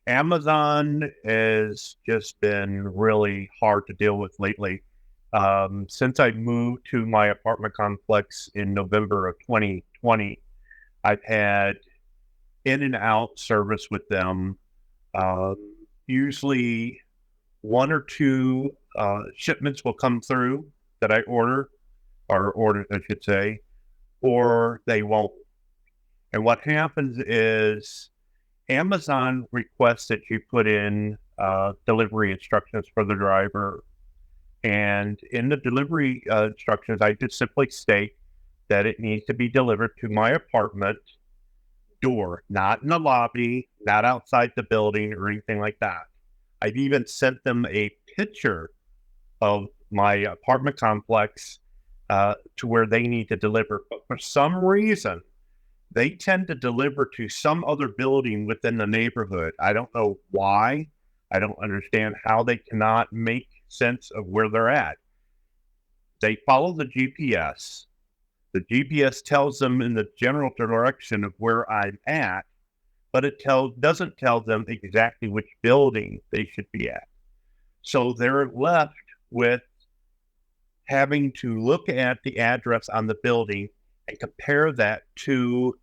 Amazon has just been really hard to deal with lately. Since I moved to my apartment complex in November of 2020, I've had in and out service with them. Um, Usually, one or two shipments will come through that I order, I should say, or they won't. And what happens is Amazon requests that you put in delivery instructions for the driver. And in the delivery instructions, I just simply state that it needs to be delivered to my apartment door, not in the lobby, not outside the building or anything like that. I've even sent them a picture of my apartment complex to where they need to deliver. But for some reason, they tend to deliver to some other building within the neighborhood. I don't know why. I don't understand how they cannot make sense of where they're at. They follow the GPS. The GPS tells them in the general direction of where I'm at, but doesn't tell them exactly which building they should be at. So they're left with having to look at the address on the building and compare that to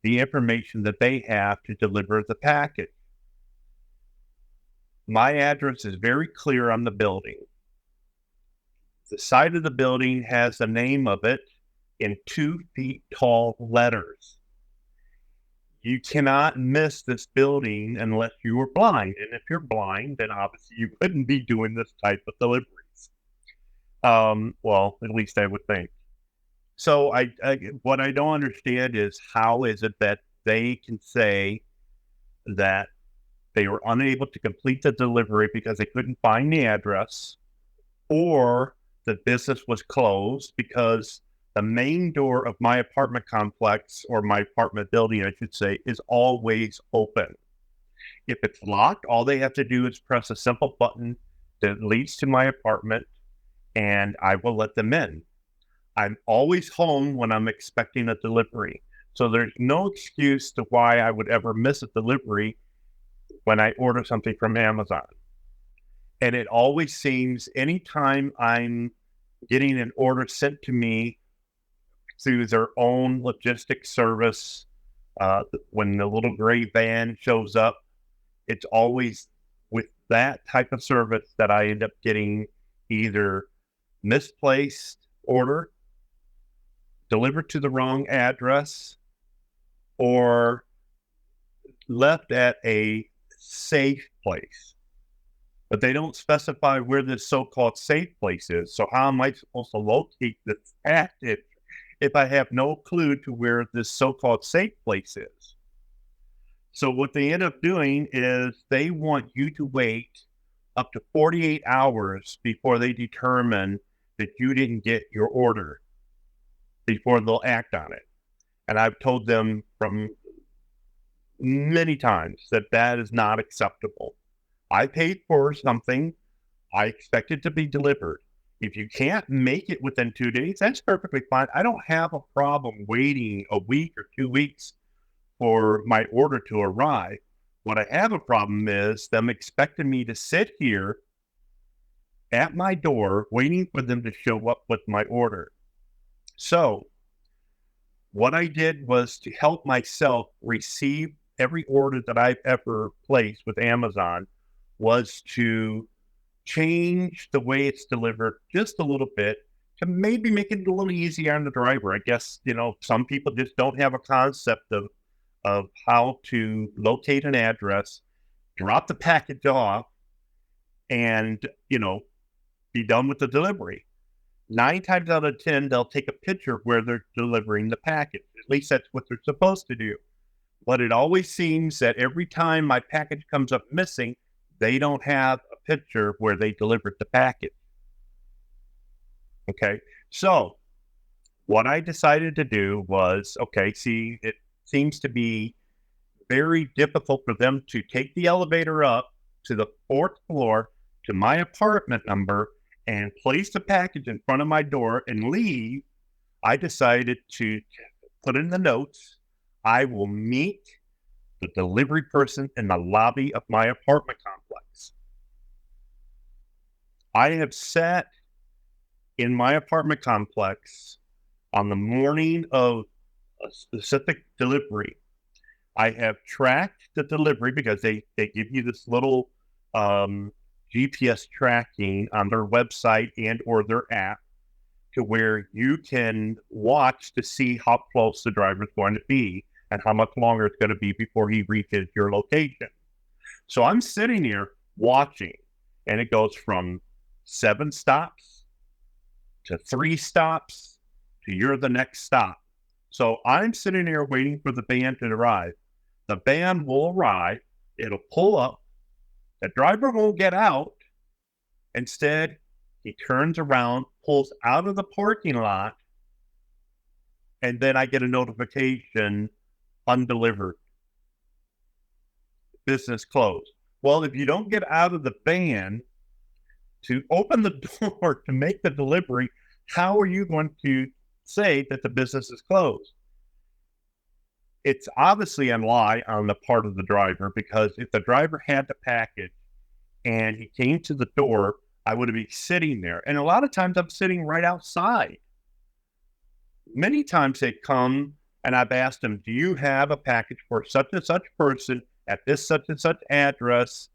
the information that they have to deliver the package. My address is very clear on the building. The side of the building has the name of it in 2 feet tall letters. You cannot miss this building unless you are blind. And if you're blind, then obviously you couldn't be doing this type of deliveries. Well, at least I would think. So what I don't understand is how is it that they can say that they were unable to complete the delivery because they couldn't find the address, or the business was closed because the main door of my apartment complex, or my apartment building, I should say, is always open. If it's locked, all they have to do is press a simple button that leads to my apartment, and I will let them in. I'm always home when I'm expecting a delivery. So there's no excuse to why I would ever miss a delivery when I order something from Amazon. And it always seems anytime I'm getting an order sent to me through their own logistics service, when the little gray van shows up, it's always with that type of service that I end up getting either misplaced order, delivered to the wrong address, or left at a safe place. But they don't specify where this so-called safe place is. So how am I supposed to locate this package if I have no clue to where this so-called safe place is? So what they end up doing is they want you to wait up to 48 hours before they determine that you didn't get your order, before they'll act on it. And I've told them from many times that that is not acceptable. I paid for something. I expect it to be delivered. If you can't make it within 2 days, that's perfectly fine. I don't have a problem waiting a week or 2 weeks for my order to arrive. What I have a problem is them expecting me to sit here at my door waiting for them to show up with my order. So what I did was to help myself receive every order that I've ever placed with Amazon was to change the way it's delivered just a little bit to maybe make it a little easier on the driver. I guess, some people just don't have a concept of how to locate an address, drop the package off, and, be done with the delivery. 9 times out of 10, they'll take a picture of where they're delivering the package. At least that's what they're supposed to do. But it always seems that every time my package comes up missing, they don't have a picture where they delivered the package. Okay. So what I decided to do was, it seems to be very difficult for them to take the elevator up to the 4th floor to my apartment number and place the package in front of my door and leave. I decided to put in the notes, I will meet the delivery person in the lobby of my apartment complex. I have sat in my apartment complex on the morning of a specific delivery. I have tracked the delivery because they give you this little GPS tracking on their website and or their app to where you can watch to see how close the driver is going to be and how much longer it's going to be before he reaches your location. So I'm sitting here watching, and it goes from 7 stops to 3 stops to you're the next stop. So I'm sitting here waiting for the van to arrive. The van will arrive. It'll pull up. The driver won't get out. Instead, he turns around, pulls out of the parking lot, and then I get a notification, undelivered, business closed. Well, if you don't get out of the van to open the door to make the delivery, how are you going to say that the business is closed? It's obviously a lie on the part of the driver, because if the driver had the package and he came to the door, I would be sitting there. And a lot of times I'm sitting right outside. Many times they come and I've asked them, do you have a package for such and such person at this such and such address?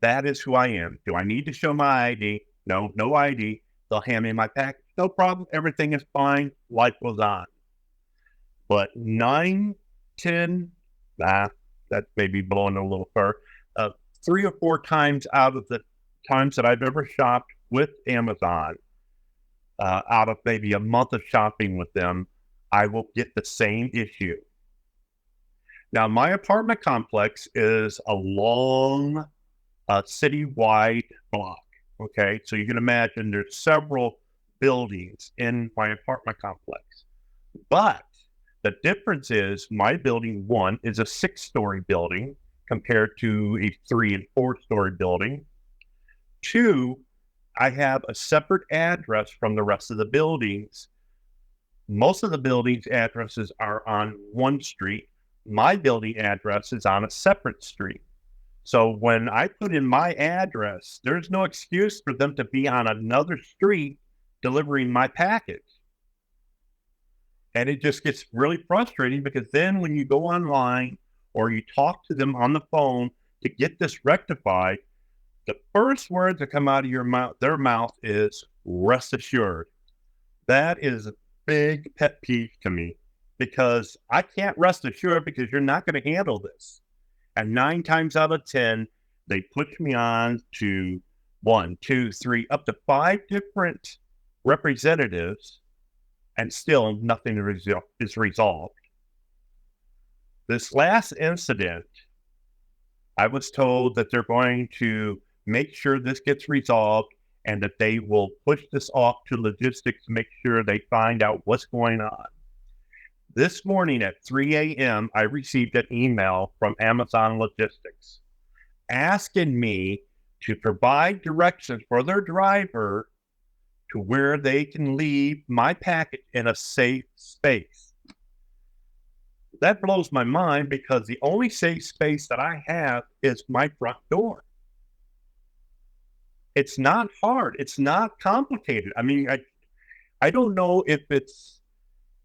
That is who I am. Do I need to show my ID? No, no ID. They'll hand me my package. No problem. Everything is fine. Life goes on. But 9, 10, that may be blowing a little far. 3 or 4 times out of the times that I've ever shopped with Amazon, out of maybe a month of shopping with them, I will get the same issue. Now, my apartment complex is a long citywide block. Okay, so you can imagine there's several buildings in my apartment complex. But the difference is my building, one, is a 6-story building compared to a 3 and 4-story building. 2, I have a separate address from the rest of the buildings. Most of the buildings' addresses are on one street. My building address is on a separate street. So when I put in my address, there's no excuse for them to be on another street delivering my package. And it just gets really frustrating, because then when you go online or you talk to them on the phone to get this rectified, the first words that come out of their mouth is rest assured. That is a big pet peeve to me, because I can't rest assured because you're not going to handle this. And 9 times out of 10, they put me on to 1, 2, 3, up to 5 different representatives, and still nothing is resolved. This last incident, I was told that they're going to make sure this gets resolved and that they will push this off to logistics to make sure they find out what's going on. This morning at 3 a.m., I received an email from Amazon Logistics asking me to provide directions for their driver to where they can leave my package in a safe space. That blows my mind, because the only safe space that I have is my front door. It's not hard. It's not complicated. I mean, I don't know if it's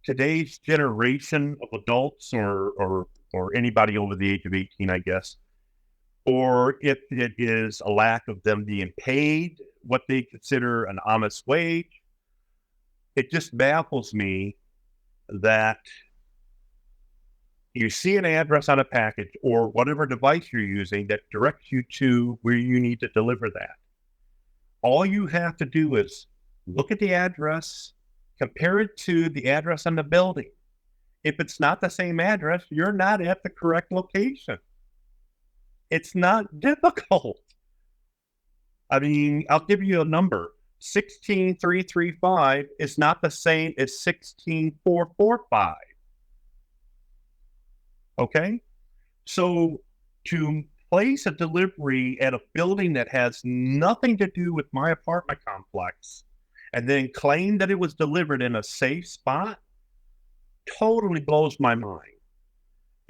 today's generation of adults or anybody over the age of 18, I guess, or if it is a lack of them being paid what they consider an honest wage. It just baffles me that you see an address on a package or whatever device you're using that directs you to where you need to deliver that. All you have to do is look at the address, compare it to the address on the building. If it's not the same address, you're not at the correct location. It's not difficult. I mean, I'll give you a number. 16335 is not the same as 16445. Okay? So to place a delivery at a building that has nothing to do with my apartment complex and then claim that it was delivered in a safe spot totally blows my mind.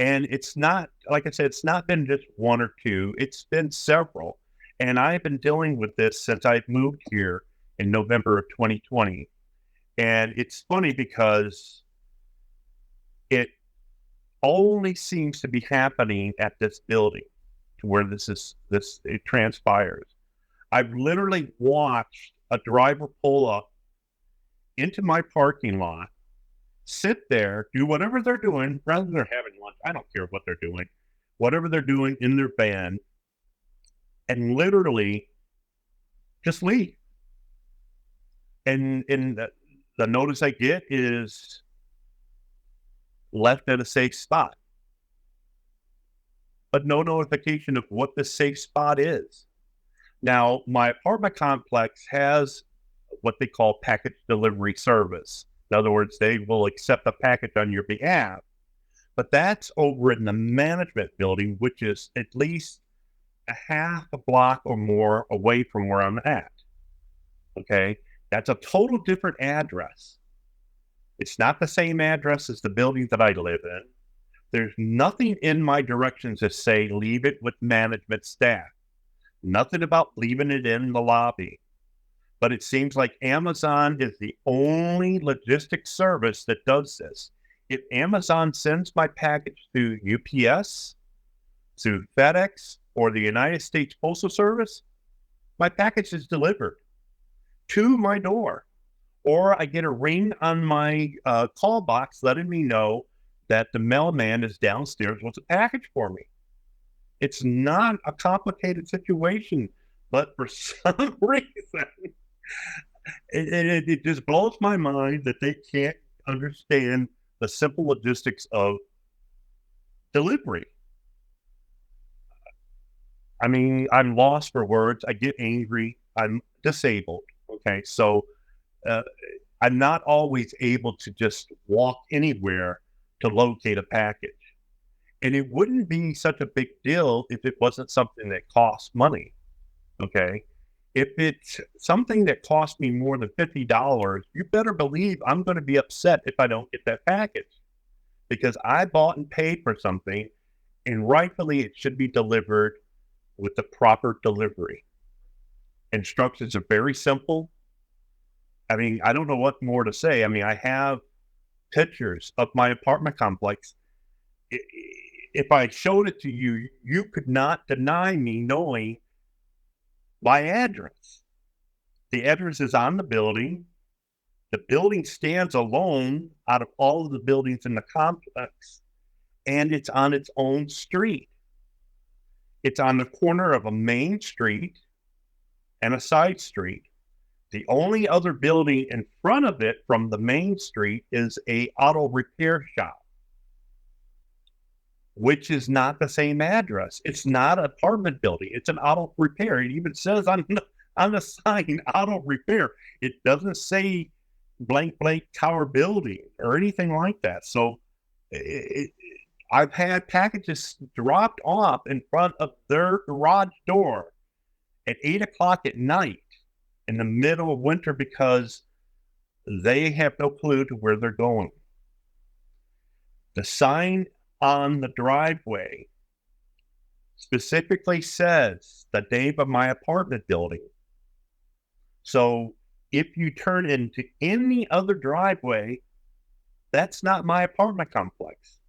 And it's not, like I said, it's not been just one or two, it's been several. And I've been dealing with this since I moved here in November of 2020. And it's funny because it only seems to be happening at this building to where this it transpires. I've literally watched a driver pull up into my parking lot, sit there, do whatever they're doing, rather than having lunch. I don't care what they're doing, whatever they're doing in their van, and literally just leave. And the notice I get is left at a safe spot, but no notification of what the safe spot is. Now, my apartment complex has what they call package delivery service. In other words, they will accept a package on your behalf, but that's over in the management building, which is at least a half a block or more away from where I'm at. Okay. That's a total different address. It's not the same address as the building that I live in. There's nothing in my directions that say leave it with management staff. Nothing about leaving it in the lobby. But it seems like Amazon is the only logistics service that does this. If Amazon sends my package through UPS, through FedEx, or the United States Postal Service, my package is delivered to my door. Or I get a ring on my call box letting me know that the mailman is downstairs with a package for me. It's not a complicated situation, but for some reason, it just blows my mind that they can't understand the simple logistics of delivery. I mean, I'm lost for words. I get angry. I'm disabled. Okay. So uh, I'm not always able to just walk anywhere to locate a package. And it wouldn't be such a big deal if it wasn't something that costs money. Okay. If it's something that costs me more than $50, you better believe I'm going to be upset if I don't get that package because I bought and paid for something and rightfully it should be delivered with the proper delivery. Instructions are very simple. I mean, I don't know what more to say. I mean, I have pictures of my apartment complex. If I showed it to you, you could not deny me knowing my address. The address is on the building. The building stands alone out of all of the buildings in the complex, and it's on its own street. It's on the corner of a main street and a side street. The only other building in front of it from the main street is a auto repair shop, which is not the same address. It's not an apartment building. It's an auto repair. It even says on the sign auto repair. It doesn't say blank blank tower building or anything like that. So I've had packages dropped off in front of their garage door at 8 o'clock at night in the middle of winter because they have no clue to where they're going. The sign on the driveway specifically says the name of my apartment building. So if you turn into any other driveway, that's not my apartment complex.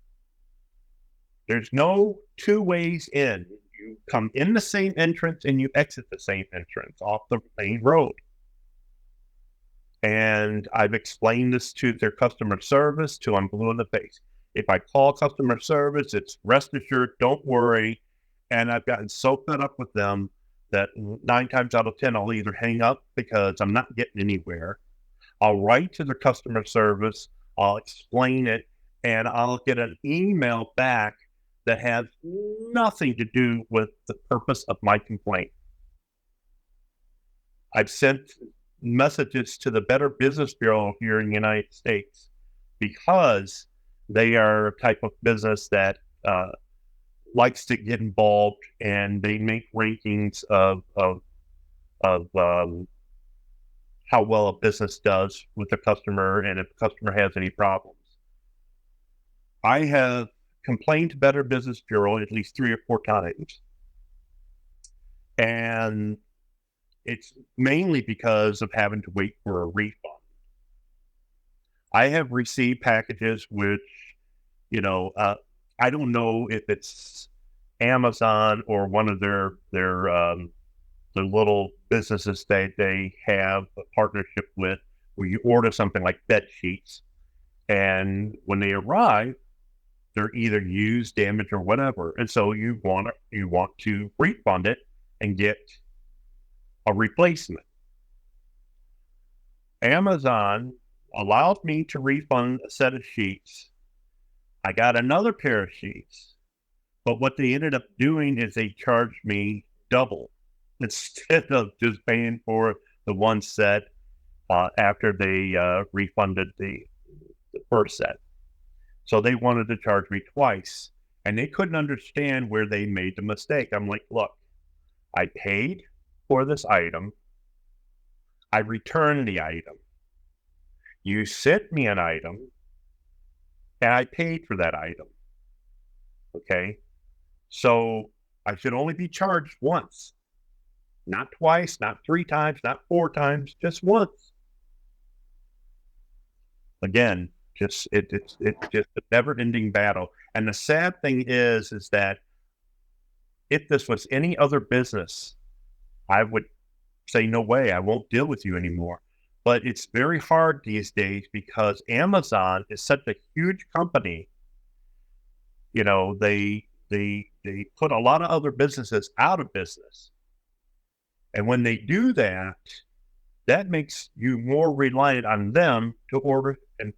There's no two ways in. You come in the same entrance and you exit the same entrance off the main road. And I've explained this to their customer service till I'm blue in the face. If I call customer service, it's rest assured, don't worry. And I've gotten so fed up with them that 9 times out of 10, I'll either hang up because I'm not getting anywhere. I'll write to the customer service, I'll explain it, and I'll get an email back that has nothing to do with the purpose of my complaint. I've sent messages to the Better Business Bureau here in the United States because they are a type of business that likes to get involved, and they make rankings of how well a business does with the customer and if the customer has any problems. I have complained to Better Business Bureau at least 3 or 4 times. And it's mainly because of having to wait for a refund. I have received packages which, I don't know if it's Amazon or one of their little businesses that they have a partnership with, where you order something like bed sheets, and when they arrive, they're either used, damaged, or whatever, and so you want to refund it and get a replacement. Amazon allowed me to refund a set of sheets. I got another pair of sheets, but what they ended up doing is they charged me double instead of just paying for the one set after they refunded the first set. So they wanted to charge me twice, and they couldn't understand where they made the mistake. I'm like, look, I paid for this item. I returned the item. You sent me an item, and I paid for that item. Okay? So I should only be charged once, not twice, not 3 times, not 4 times, just once. Again, it's just a never-ending battle. And the sad thing is that if this was any other business, I would say, no way, I won't deal with you anymore. But it's very hard these days because Amazon is such a huge company. They put a lot of other businesses out of business. And when they do that, that makes you more reliant on them to order and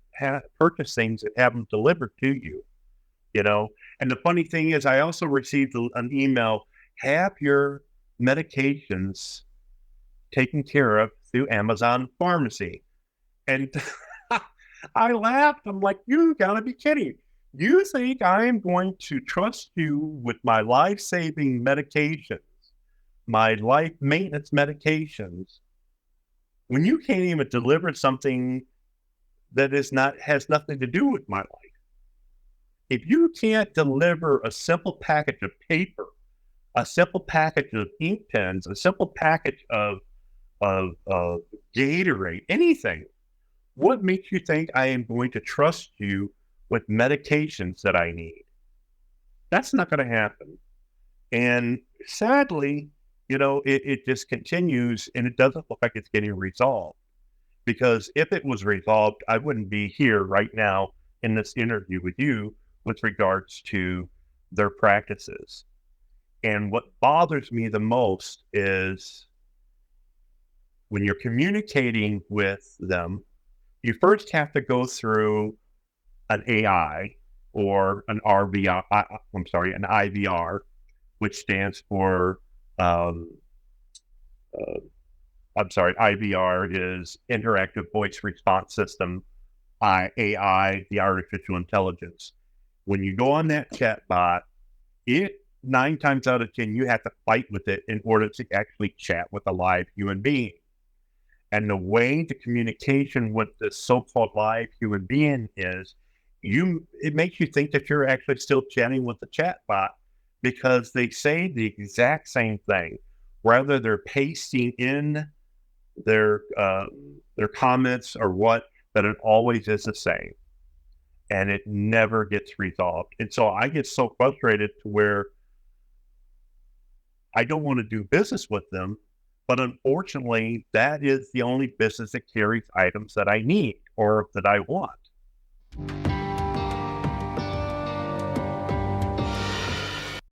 purchase things and have them delivered to you. And the funny thing is, I also received an email, have your medications taken care of through Amazon Pharmacy. And I laughed. I'm like, you gotta be kidding. You think I am going to trust you with my life-saving medications, my life maintenance medications, when you can't even deliver something that has nothing to do with my life? If you can't deliver a simple package of paper, a simple package of ink pens, a simple package of Gatorade, anything, what makes you think I am going to trust you with medications that I need? That's not going to happen. And sadly, it just continues, and it doesn't look like it's getting resolved. Because if it was resolved, I wouldn't be here right now in this interview with you with regards to their practices. And what bothers me the most is when you're communicating with them, you first have to go through an AI or an RVR, an IVR, which stands for, IVR is Interactive Voice Response System, AI, the artificial intelligence. When you go on that chat bot, it 9 times out of 10, you have to fight with it in order to actually chat with a live human being. And the way the communication with the so-called live human being is, it makes you think that you're actually still chatting with the chat bot because they say the exact same thing. Whether they're pasting in their comments or what, but it always is the same. And it never gets resolved. And so I get so frustrated to where I don't want to do business with them. But unfortunately, that is the only business that carries items that I need or that I want.